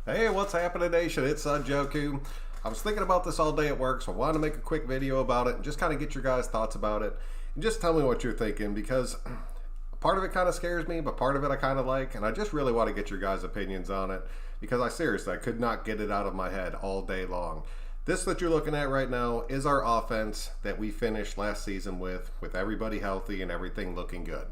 Hey, what's happening, Nation? It's Joku. I was thinking about this all day at work, so I wanted to make a quick video about it and just kind of get your guys' thoughts about it. And just tell me what you're thinking, because part of it kind of scares me, but part of it I kind of like, and I just really want to get your guys' opinions on it, because I could not get it out of my head all day long. This that you're looking at right now is our offense that we finished last season with everybody healthy and everything looking good.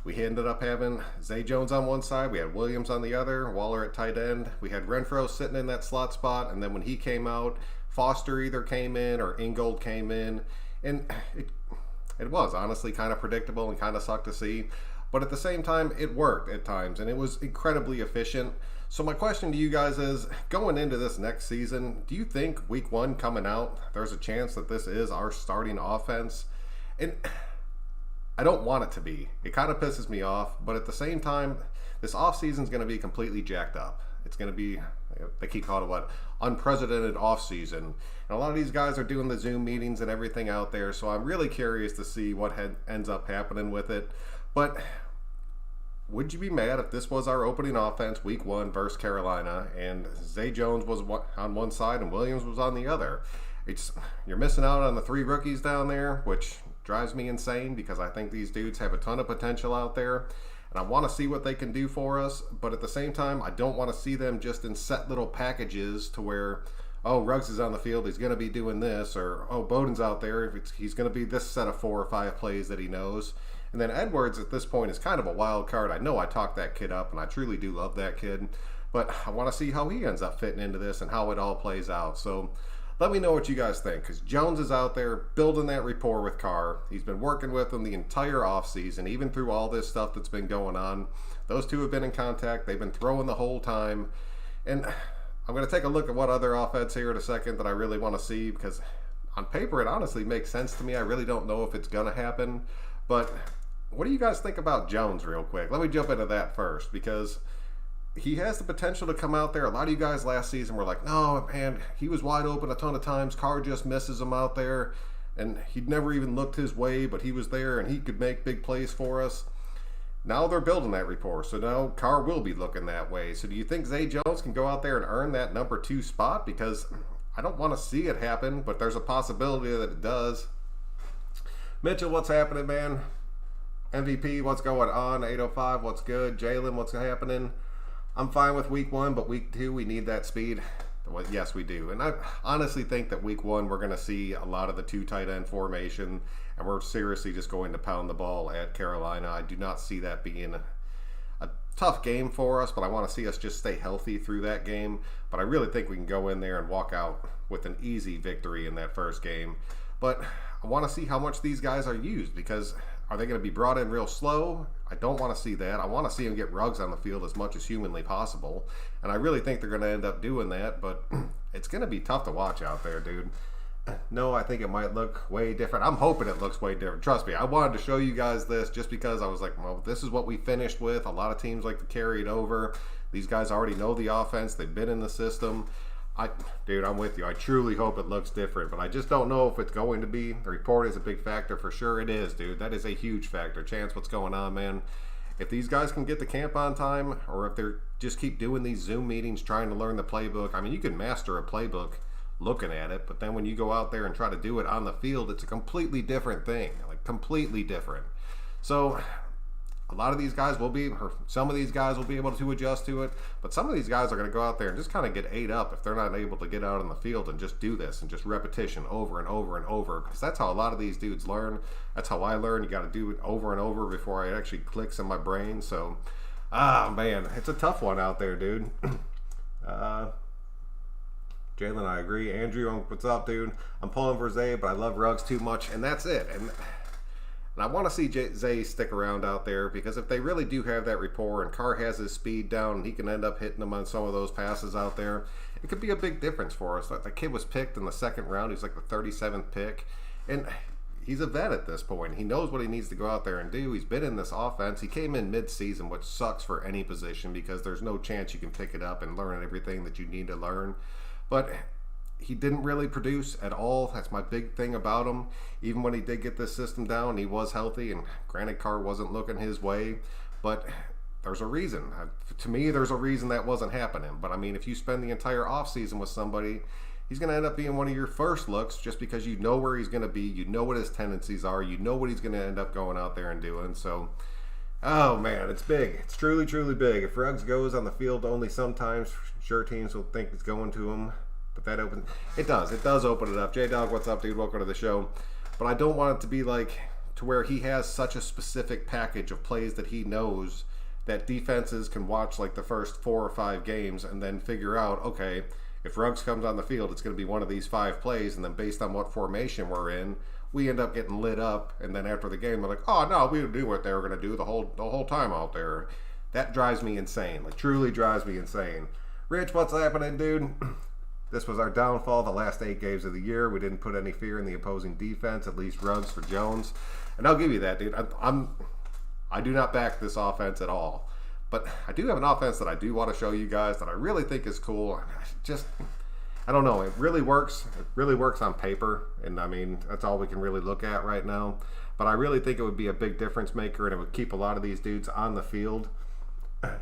We ended up having Zay Jones on one side, we had Williams on the other, Waller at tight end. We had Renfrow sitting in that slot spot, and then when he came out, Foster either came in or Ingold came in. And it was honestly kind of predictable and kind of sucked to see. But at the same time, it worked at times, and it was incredibly efficient. So my question to you guys is, going into this next season, do you think week one coming out, there's a chance that this is our starting offense? And I don't want it to be. It kind of pisses me off, but at the same time, this offseason is going to be completely jacked up. It's going to be, they keep calling it what? Unprecedented offseason. And a lot of these guys are doing the Zoom meetings and everything out there, so I'm really curious to see what ends up happening with it. But would you be mad if this was our opening offense week one versus Carolina and Zay Jones was on one side and Williams was on the other? You're missing out on the three rookies down there, which drives me insane because I think these dudes have a ton of potential out there and I want to see what they can do for us. But at the same time, I don't want to see them just in set little packages to where, oh, Ruggs is on the field, he's going to be doing this, or oh, Bowden's out there, he's going to be this set of 4 or 5 plays that he knows. And then Edwards at this point is kind of a wild card. I know I talked that kid up and I truly do love that kid, but I want to see how he ends up fitting into this and how it all plays out. So let me know what you guys think, because Jones is out there building that rapport with Carr. He's been working with him the entire offseason, even through all this stuff that's been going on. Those two have been in contact. They've been throwing the whole time. And I'm going to take a look at what other offense here in a second that I really want to see, because on paper it honestly makes sense to me. I really don't know if it's going to happen. But what do you guys think about Jones real quick? Let me jump into that first, because he has the potential to come out there. A lot of you guys last season were like, no, man, he was wide open a ton of times. Carr just misses him out there. And he'd never even looked his way, but he was there and he could make big plays for us. Now they're building that rapport. So now Carr will be looking that way. So do you think Zay Jones can go out there and earn that number 2 spot? Because I don't want to see it happen, but there's a possibility that it does. Mitchell, what's happening, man? MVP, what's going on? 805, what's good? Jalen, what's happening? I'm fine with week one, but week two, we need that speed. Well, yes, we do. And I honestly think that week one, we're going to see a lot of the 2 tight end formation, and we're seriously just going to pound the ball at Carolina. I do not see that being a tough game for us, but I want to see us just stay healthy through that game. But I really think we can go in there and walk out with an easy victory in that first game. But I want to see how much these guys are used, because are they going to be brought in real slow? I don't want to see that. I want to see them get Ruggs on the field as much as humanly possible. And I really think they're going to end up doing that, but it's going to be tough to watch out there, dude. No, I think it might look way different. I'm hoping it looks way different. Trust me, I wanted to show you guys this just because I was like, well, this is what we finished with. A lot of teams like to carry it over. These guys already know the offense. They've been in the system. Dude, I'm with you. I truly hope it looks different, but I just don't know if it's going to be. The report is a big factor for sure. It is, dude. That is a huge factor. Chance, what's going on, man? If these guys can get to camp on time, or if they're just keep doing these Zoom meetings trying to learn the playbook. I mean, you can master a playbook looking at it, but then when you go out there and try to do it on the field, it's a completely different thing. Like, completely different. So a lot of these guys will be, or some of these guys will be able to adjust to it, but some of these guys are going to go out there and just kind of get ate up if they're not able to get out on the field and just do this and just repetition over and over and over, because that's how a lot of these dudes learn. That's how I learn. You got to do it over and over before it actually clicks in my brain. So, man, it's a tough one out there, dude. Jalen, I agree. Andrew, what's up, dude? I'm pulling for Zay, but I love Ruggs too much, and that's it. And I want to see Zay stick around out there, because if they really do have that rapport and Carr has his speed down and he can end up hitting them on some of those passes out there, it could be a big difference for us. Like, the kid was picked in the 2nd round. He's like the 37th pick. And he's a vet at this point. He knows what he needs to go out there and do. He's been in this offense. He came in mid-season, which sucks for any position because there's no chance you can pick it up and learn everything that you need to learn. But he didn't really produce at all. That's my big thing about him. Even when he did get this system down, he was healthy, and granted, Carr wasn't looking his way, but there's a reason. To me, there's a reason that wasn't happening. But I mean, if you spend the entire offseason with somebody, he's going to end up being one of your first looks just because you know where he's going to be. You know what his tendencies are. You know what he's going to end up going out there and doing. So, oh man, it's big. It's truly, truly big. If Ruggs goes on the field only sometimes, sure teams will think it's going to him. But that opens, it does open it up. J-Dog, what's up, dude? Welcome to the show. But I don't want it to be like to where he has such a specific package of plays that he knows that defenses can watch like the first 4 or 5 games and then figure out, okay, if Ruggs comes on the field, it's going to be one of these 5 plays, and then based on what formation we're in, we end up getting lit up, and then after the game, we're like, oh, no, we knew what they were going to do the whole time out there. That drives me insane. Like, truly drives me insane. Rich, what's happening, dude? This was our downfall the last 8 games of the year. We didn't put any fear in the opposing defense, at least Ruggs for Jones. And I'll give you that, dude. I do not back this offense at all. But I do have an offense that I do want to show you guys that I really think is cool. I don't know. It really works. It really works on paper. And, I mean, that's all we can really look at right now. But I really think it would be a big difference maker, and it would keep a lot of these dudes on the field.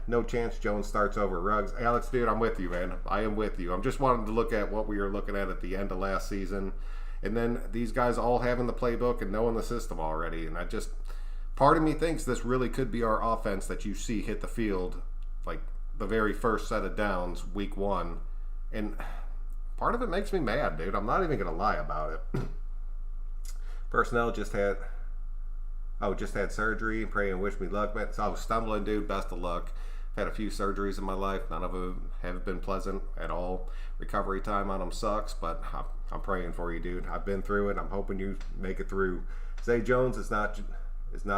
No chance Jones starts over Ruggs. Alex, dude, I'm with you, man. I am with you. I'm just wanting to look at what we were looking at the end of last season. And then these guys all having the playbook and knowing the system already. And part of me thinks this really could be our offense that you see hit the field like the very first set of downs, week 1. And part of it makes me mad, dude. I'm not even going to lie about it. Personnel just had surgery. Pray and wish me luck, man. So I was stumbling, dude. Best of luck. I've had a few surgeries in my life. None of them have been pleasant at all. Recovery time on them sucks, but I'm praying for you, dude. I've been through it. I'm hoping you make it through. Zay Jones is not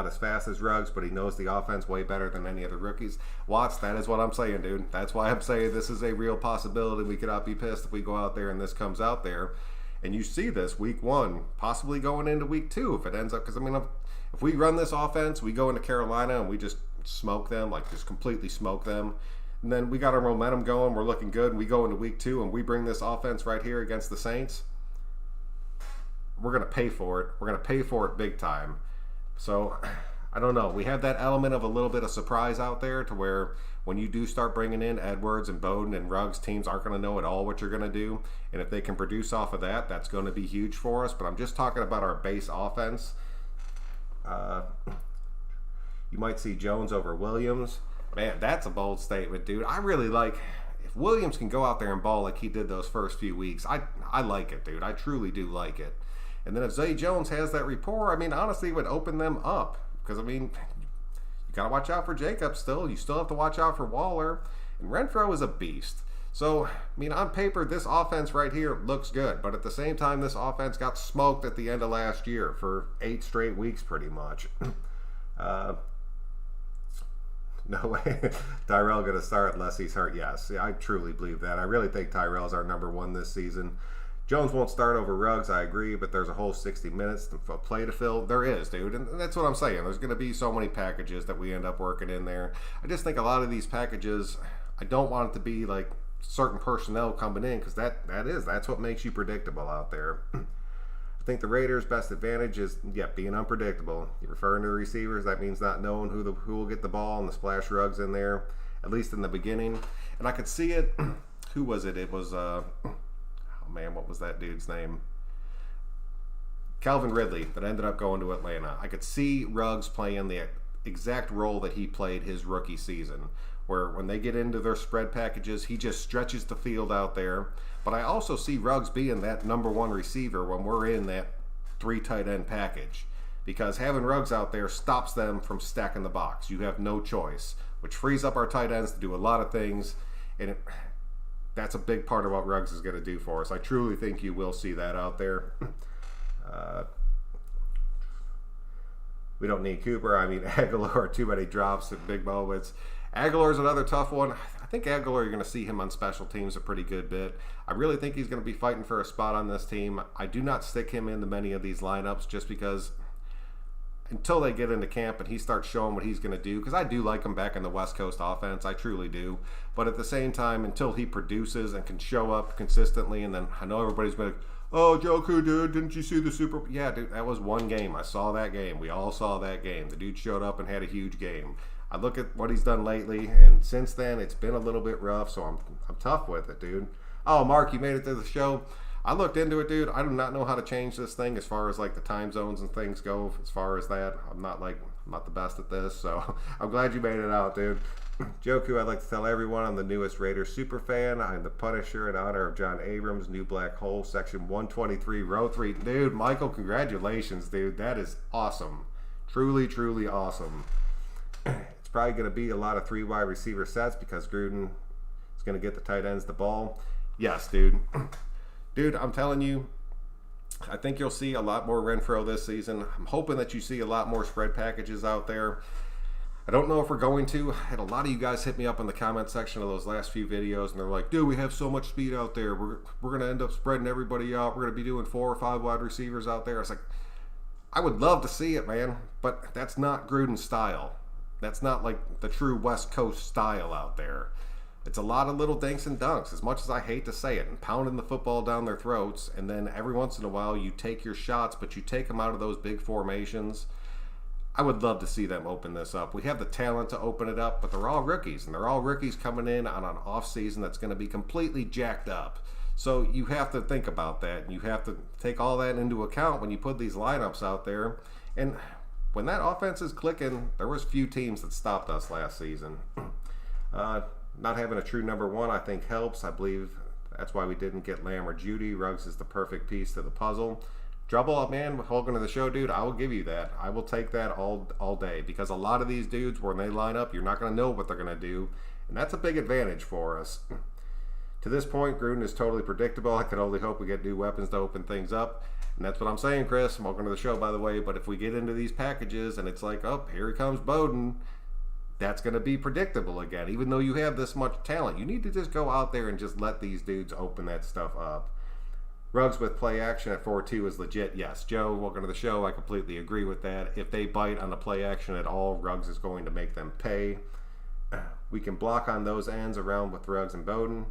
as fast as Ruggs, but he knows the offense way better than any other rookies. Watts, that is what I'm saying, dude. That's why I'm saying this is a real possibility. We could not be pissed if we go out there and this comes out there. And you see this week 1, possibly going into week 2 if it ends up, because I mean, if we run this offense, we go into Carolina and we just smoke them, like just completely smoke them. And then we got our momentum going, we're looking good, and we go into week 2 and we bring this offense right here against the Saints. We're going to pay for it. We're going to pay for it big time. So, I don't know. We have that element of a little bit of surprise out there to where when you do start bringing in Edwards and Bowden and Ruggs, teams aren't going to know at all what you're going to do. And if they can produce off of that, that's going to be huge for us. But I'm just talking about our base offense. You might see Jones over Williams. Man, that's a bold statement, dude. I really like, if Williams can go out there and ball like he did those first few weeks, I like it, dude. I truly do like it. And then if Zay Jones has that rapport, I mean, honestly, it would open them up. Because, I mean, you got to watch out for Jacobs still. You still have to watch out for Waller. And Renfrow is a beast. So, I mean, on paper, this offense right here looks good. But at the same time, this offense got smoked at the end of last year for 8 straight weeks, pretty much. No way. Tyrell going to start unless he's hurt. Yes, I truly believe that. I really think Tyrell's our number 1 this season. Jones won't start over Ruggs, I agree, but there's a whole 60 minutes of play to fill. There is, dude, and that's what I'm saying. There's going to be so many packages that we end up working in there. I just think a lot of these packages, I don't want it to be like certain personnel coming in, because that's what makes you predictable out there. I think the Raiders' best advantage is, being unpredictable. You're referring to the receivers, that means not knowing who will get the ball and the splash Ruggs in there, at least in the beginning. And I could see it. Who was it? It was, man, what was that dude's name? Calvin Ridley, that ended up going to Atlanta. I could see Ruggs playing the exact role that he played his rookie season, where when they get into their spread packages, he just stretches the field out there. But I also see Ruggs being that number 1 receiver when we're in that 3 tight end package, because having Ruggs out there stops them from stacking the box. You have no choice, which frees up our tight ends to do a lot of things, and that's a big part of what Ruggs is going to do for us. I truly think you will see that out there. We don't need Cooper. I mean, Aguilar, too many drops at big moments. Aguilar's another tough one. I think Aguilar, you're going to see him on special teams a pretty good bit. I really think he's going to be fighting for a spot on this team. I do not stick him into many of these lineups just because until they get into camp and he starts showing what he's going to do, because I do like him back in the West Coast offense. I truly do. But at the same time, until he produces and can show up consistently, and then I know everybody's been like, oh, Joku, dude, didn't you see the Super Bowl? Yeah, dude, that was one game. I saw that game. We all saw that game. The dude showed up and had a huge game. I look at what he's done lately, and since then it's been a little bit rough, so I'm tough with it, dude. Oh, Mark, you made it to the show. I looked into it, dude. I do not know how to change this thing as far as like the time zones and things go. As far as that, I'm not the best at this, so I'm glad you made it out, dude. Joku, I'd like to tell everyone I'm the newest Raiders super fan. I'm the Punisher in honor of John Abrams, New Black Hole, section 123, row 3. Dude, Michael, congratulations, dude. That is awesome. Truly, truly awesome. It's probably going to be a lot of 3 wide receiver sets because Gruden is going to get the tight ends the ball. Yes, dude. Dude, I'm telling you, I think you'll see a lot more Renfrow this season. I'm hoping that you see a lot more spread packages out there. I don't know if we're going to. I had a lot of you guys hit me up in the comment section of those last few videos, and they're like, dude, we have so much speed out there. We're going to end up spreading everybody out. We're going to be doing 4 or 5 wide receivers out there. I was like, I would love to see it, man, but that's not Gruden's style. That's not like the true West Coast style out there. It's a lot of little dinks and dunks, as much as I hate to say it, and pounding the football down their throats, and then every once in a while you take your shots, but you take them out of those big formations. I would love to see them open this up. We have the talent to open it up, but they're all rookies, and they're all rookies coming in on an off season that's going to be completely jacked up. So you have to think about that, and you have to take all that into account when you put these lineups out there. And when that offense is clicking, there was few teams that stopped us last season. Not having a true number 1, I think, helps. I believe that's why we didn't get Lamb or Judy. Ruggs is the perfect piece to the puzzle. Trouble up, man, welcome to the show, dude. I will give you that. I will take that all day, because a lot of these dudes, when they line up, you're not going to know what they're going to do, and that's a big advantage for us. To this point, Gruden is totally predictable. I can only hope we get new weapons to open things up, and that's what I'm saying, Chris. Welcome to the show, by the way. But if we get into these packages and it's like, oh, here he comes Bowden, that's going to be predictable again. Even though you have this much talent, you need to just go out there and just let these dudes open that stuff up. Ruggs with play action at 4-2 is legit. Yes, Joe, welcome to the show. I completely agree with that. If they bite on the play action at all, Ruggs is going to make them pay. We can block on those ends around with Ruggs and Bowden.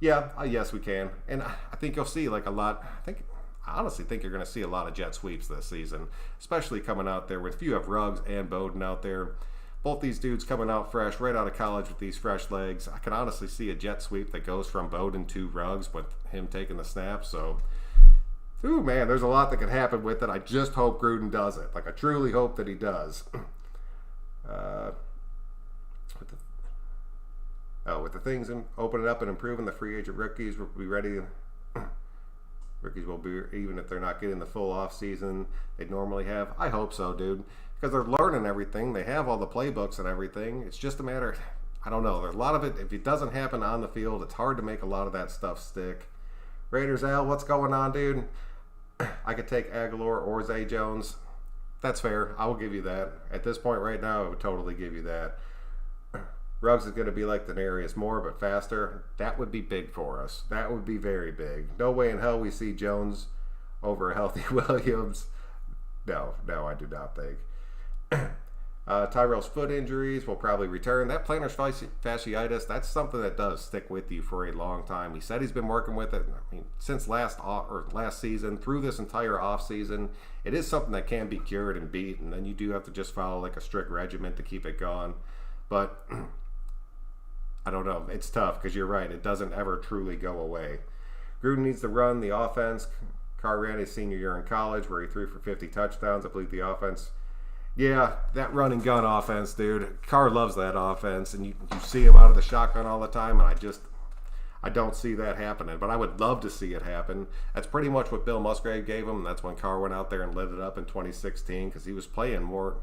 Yeah, yes, we can. And I think you'll see like a lot. I honestly think you're going to see a lot of jet sweeps this season, especially coming out there with, if you have Ruggs and Bowden out there, both these dudes coming out fresh, right out of college with these fresh legs. I can honestly see a jet sweep that goes from Bowden to Ruggs with him taking the snap. So, ooh, man, there's a lot that could happen with it. I just hope Gruden does it. Like, I truly hope that he does. With the things opening up and improving, the free agent rookies will be ready. Rookies will be, even if they're not getting the full off season they'd normally have. I hope so, dude. Because they're learning everything. They have all the playbooks and everything. It's just a matter, I don't know. There's a lot of it. If it doesn't happen on the field, it's hard to make a lot of that stuff stick. Raiders Al, what's going on, dude? I could take Aguilar or Zay Jones. That's fair. I will give you that. At this point right now, I would totally give you that. Ruggs is going to be like Denarius Moore, but faster. That would be big for us. That would be very big. No way in hell we see Jones over a healthy Williams. No, I do not think. Tyrell's foot injuries will probably return. That plantar fasciitis, that's something that does stick with you for a long time. He said he's been working with it, since last season, through this entire off season. It is something that can be cured and beat, and then you do have to just follow like a strict regimen to keep it gone. But I don't know. It's tough because you're right. It doesn't ever truly go away. Gruden needs to run the offense. Carr ran his senior year in college where he threw for 50 touchdowns. I believe the offense. Yeah, that run and gun offense, dude. Carr loves that offense, and you see him out of the shotgun all the time, and I don't see that happening. But I would love to see it happen. That's pretty much what Bill Musgrave gave him, and that's when Carr went out there and lit it up in 2016 because he was playing more.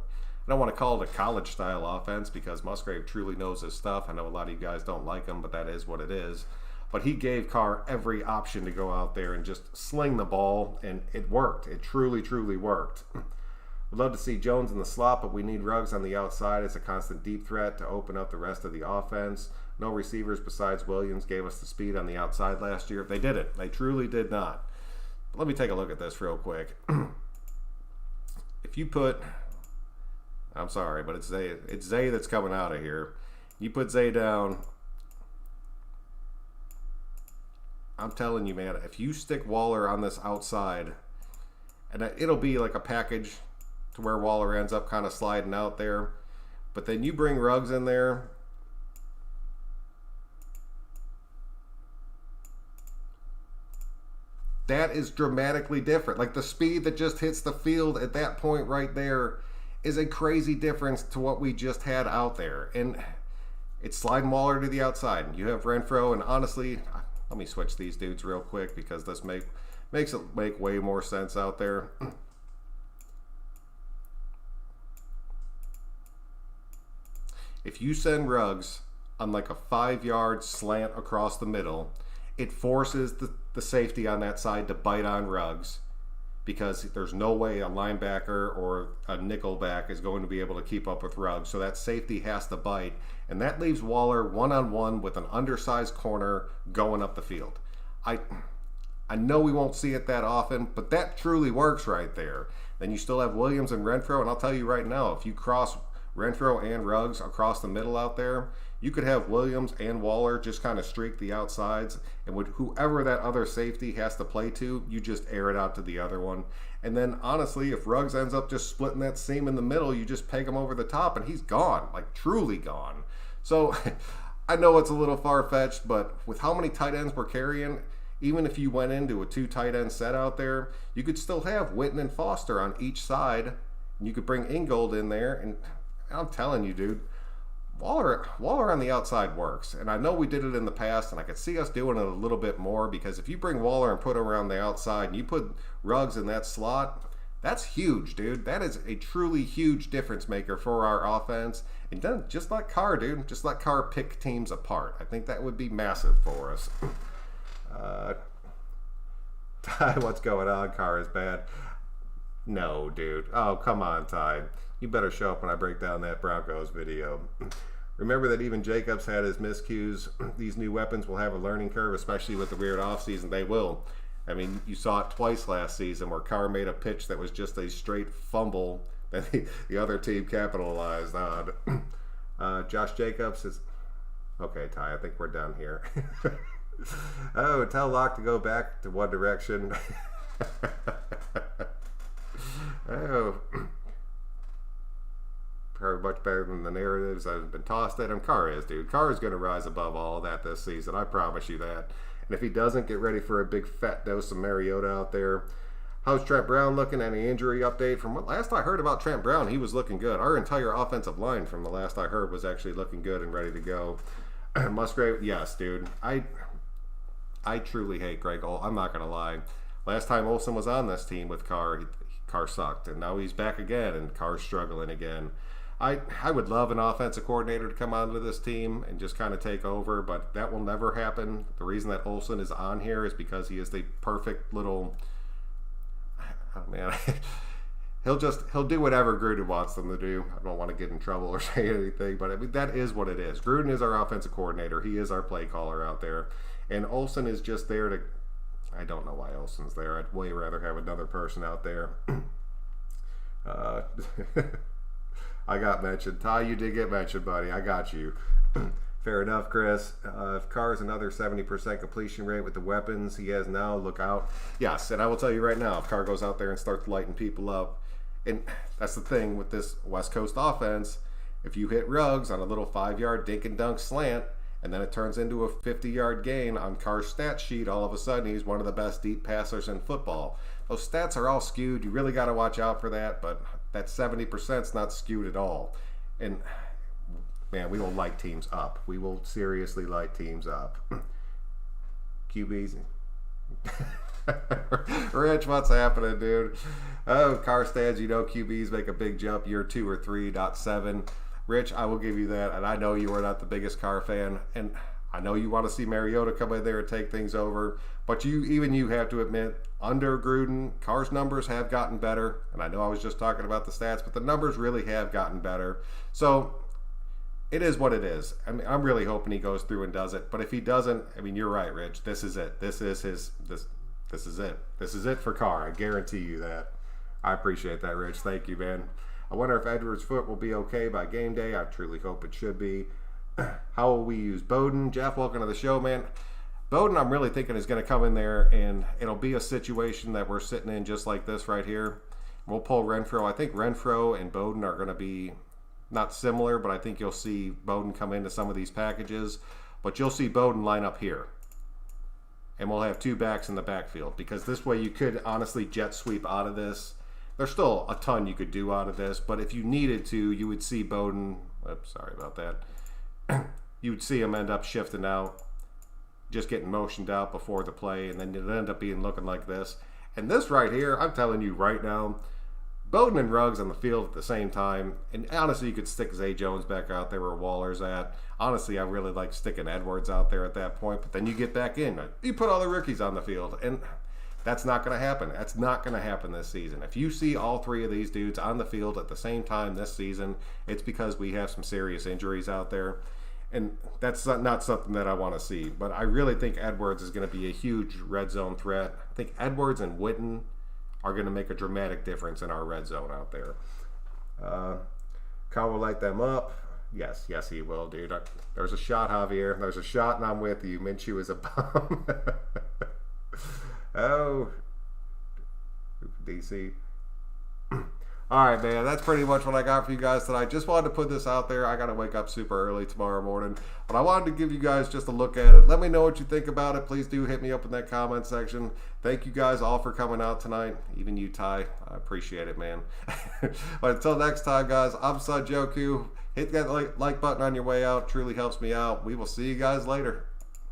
I don't want to call it a college-style offense because Musgrave truly knows his stuff. I know a lot of you guys don't like him, but that is what it is. But he gave Carr every option to go out there and just sling the ball, and it worked. It truly, truly worked. We'd love to see Jones in the slot, but we need Ruggs on the outside as a constant deep threat to open up the rest of the offense. No receivers besides Williams gave us the speed on the outside last year. They did it. They truly did not. But let me take a look at this real quick. If you put... I'm sorry, but it's Zay that's coming out of here. You put Zay down. I'm telling you, man, if you stick Waller on this outside, and it'll be like a package to where Waller ends up kind of sliding out there. But then you bring Ruggs in there. That is dramatically different. Like the speed that just hits the field at that point right there is a crazy difference to what we just had out there. And it's sliding Waller to the outside. You have Renfrow, and honestly, let me switch these dudes real quick because this makes it make way more sense out there. If you send Ruggs on like a 5-yard slant across the middle, it forces the safety on that side to bite on Ruggs because there's no way a linebacker or a nickel back is going to be able to keep up with Ruggs. So that safety has to bite, and that leaves Waller one-on-one with an undersized corner going up the field. I know we won't see it that often, but that truly works right there. Then you still have Williams and Renfrow, and I'll tell you right now, if you cross Renfrow and Ruggs across the middle out there, you could have Williams and Waller just kind of streak the outsides, and with whoever that other safety has to play to, you just air it out to the other one. And then honestly, if Ruggs ends up just splitting that seam in the middle, you just peg him over the top and he's gone, like truly gone. So I know it's a little far-fetched, but with how many tight ends we're carrying, even if you went into a 2 tight end set out there, you could still have Witten and Foster on each side, and you could bring Ingold in there, and I'm telling you, dude, Waller on the outside works. And I know we did it in the past, and I could see us doing it a little bit more, because if you bring Waller and put him around the outside and you put Ruggs in that slot, that's huge, dude. That is a truly huge difference maker for our offense. And then just let Carr, dude. Just let Carr pick teams apart. I think that would be massive for us. Ty, what's going on? Carr is bad. No, dude. Oh, come on, Ty. You better show up when I break down that Broncos video. Remember that even Jacobs had his miscues. These new weapons will have a learning curve, especially with the weird offseason. They will. I mean, you saw it twice last season where Carr made a pitch that was just a straight fumble that the other team capitalized on. Josh Jacobs is... Okay, Ty, I think we're done here. Oh, tell Locke to go back to One Direction. Oh... Probably much better than the narratives that have been tossed at him. Carr is, dude. Carr is going to rise above all of that this season. I promise you that. And if he doesn't, get ready for a big fat dose of Mariota out there. How's Trent Brown looking? Any injury update? From what last I heard about Trent Brown, he was looking good. Our entire offensive line, from the last I heard, was actually looking good and ready to go. Musgrave, yes, dude. I truly hate Greg Olsen. I'm not going to lie. Last time Olsen was on this team with Carr, Carr sucked. And now he's back again, and Carr's struggling again. I would love an offensive coordinator to come onto this team and just kind of take over, but that will never happen. The reason that Olsen is on here is because he is the perfect little... Oh, man. He'll do whatever Gruden wants them to do. I don't want to get in trouble or say anything, but I mean, that is what it is. Gruden is our offensive coordinator. He is our play caller out there. And Olsen is just there to... I don't know why Olsen's there. I'd way rather have another person out there. I got mentioned. Ty, you did get mentioned, buddy. I got you. Fair enough, Chris. If Carr's another 70% completion rate with the weapons he has now, look out. Yes, and I will tell you right now, if Carr goes out there and starts lighting people up, and that's the thing with this West Coast offense, if you hit Ruggs on a little 5-yard dink and dunk slant, and then it turns into a 50-yard gain on Carr's stat sheet, all of a sudden he's one of the best deep passers in football. Those stats are all skewed. You really got to watch out for that, but that 70% is not skewed at all. And, man, we will light teams up. We will seriously light teams up. QBs. Rich, what's happening, dude? Oh, Carr stands, you know QBs make a big jump year 2 or 3, not 7. Rich, I will give you that, and I know you are not the biggest Carr fan, and I know you want to see Mariota come in there and take things over, but you have to admit, under Gruden, Carr's numbers have gotten better, and I know I was just talking about the stats, but the numbers really have gotten better. So it is what it is. I mean, I'm really hoping he goes through and does it, but if he doesn't, I mean, you're right, Rich. This is it. This is it. This is it for Carr. I guarantee you that. I appreciate that, Rich. Thank you, man. I wonder if Edwards' foot will be okay by game day. I truly hope it should be. How will we use Bowden? Jeff, welcome to the show, man. Bowden, I'm really thinking, is going to come in there, and it'll be a situation that we're sitting in just like this right here. We'll pull Renfrow. I think Renfrow and Bowden are going to be not similar, but I think you'll see Bowden come into some of these packages. But you'll see Bowden line up here. And we'll have 2 backs in the backfield, because this way you could honestly jet sweep out of this. There's still a ton you could do out of this, but if you needed to, you would see Bowden, oops, sorry about that. You would see him end up shifting out, just getting motioned out before the play, and then it'd end up looking like this. And this right here, I'm telling you right now, Bowden and Ruggs on the field at the same time, and honestly, you could stick Zay Jones back out there where Waller's at. Honestly, I really like sticking Edwards out there at that point, but then you get back in. You put all the rookies on the field, and that's not going to happen. That's not going to happen this season. If you see all 3 of these dudes on the field at the same time this season, it's because we have some serious injuries out there, and that's not something that I want to see. But I really think Edwards is going to be a huge red zone threat. I think Edwards and Witten are going to make a dramatic difference in our red zone out there. Kyle will light them up. Yes, he will, dude. There's a shot, Javier. There's a shot, and I'm with you. Minshew is a bum. Oh, DC. All right, man. That's pretty much what I got for you guys tonight. Just wanted to put this out there. I got to wake up super early tomorrow morning. But I wanted to give you guys just a look at it. Let me know what you think about it. Please do hit me up in that comment section. Thank you guys all for coming out tonight. Even you, Ty. I appreciate it, man. But until next time, guys, I'm Sud Joku. Hit that like button on your way out. Truly helps me out. We will see you guys later.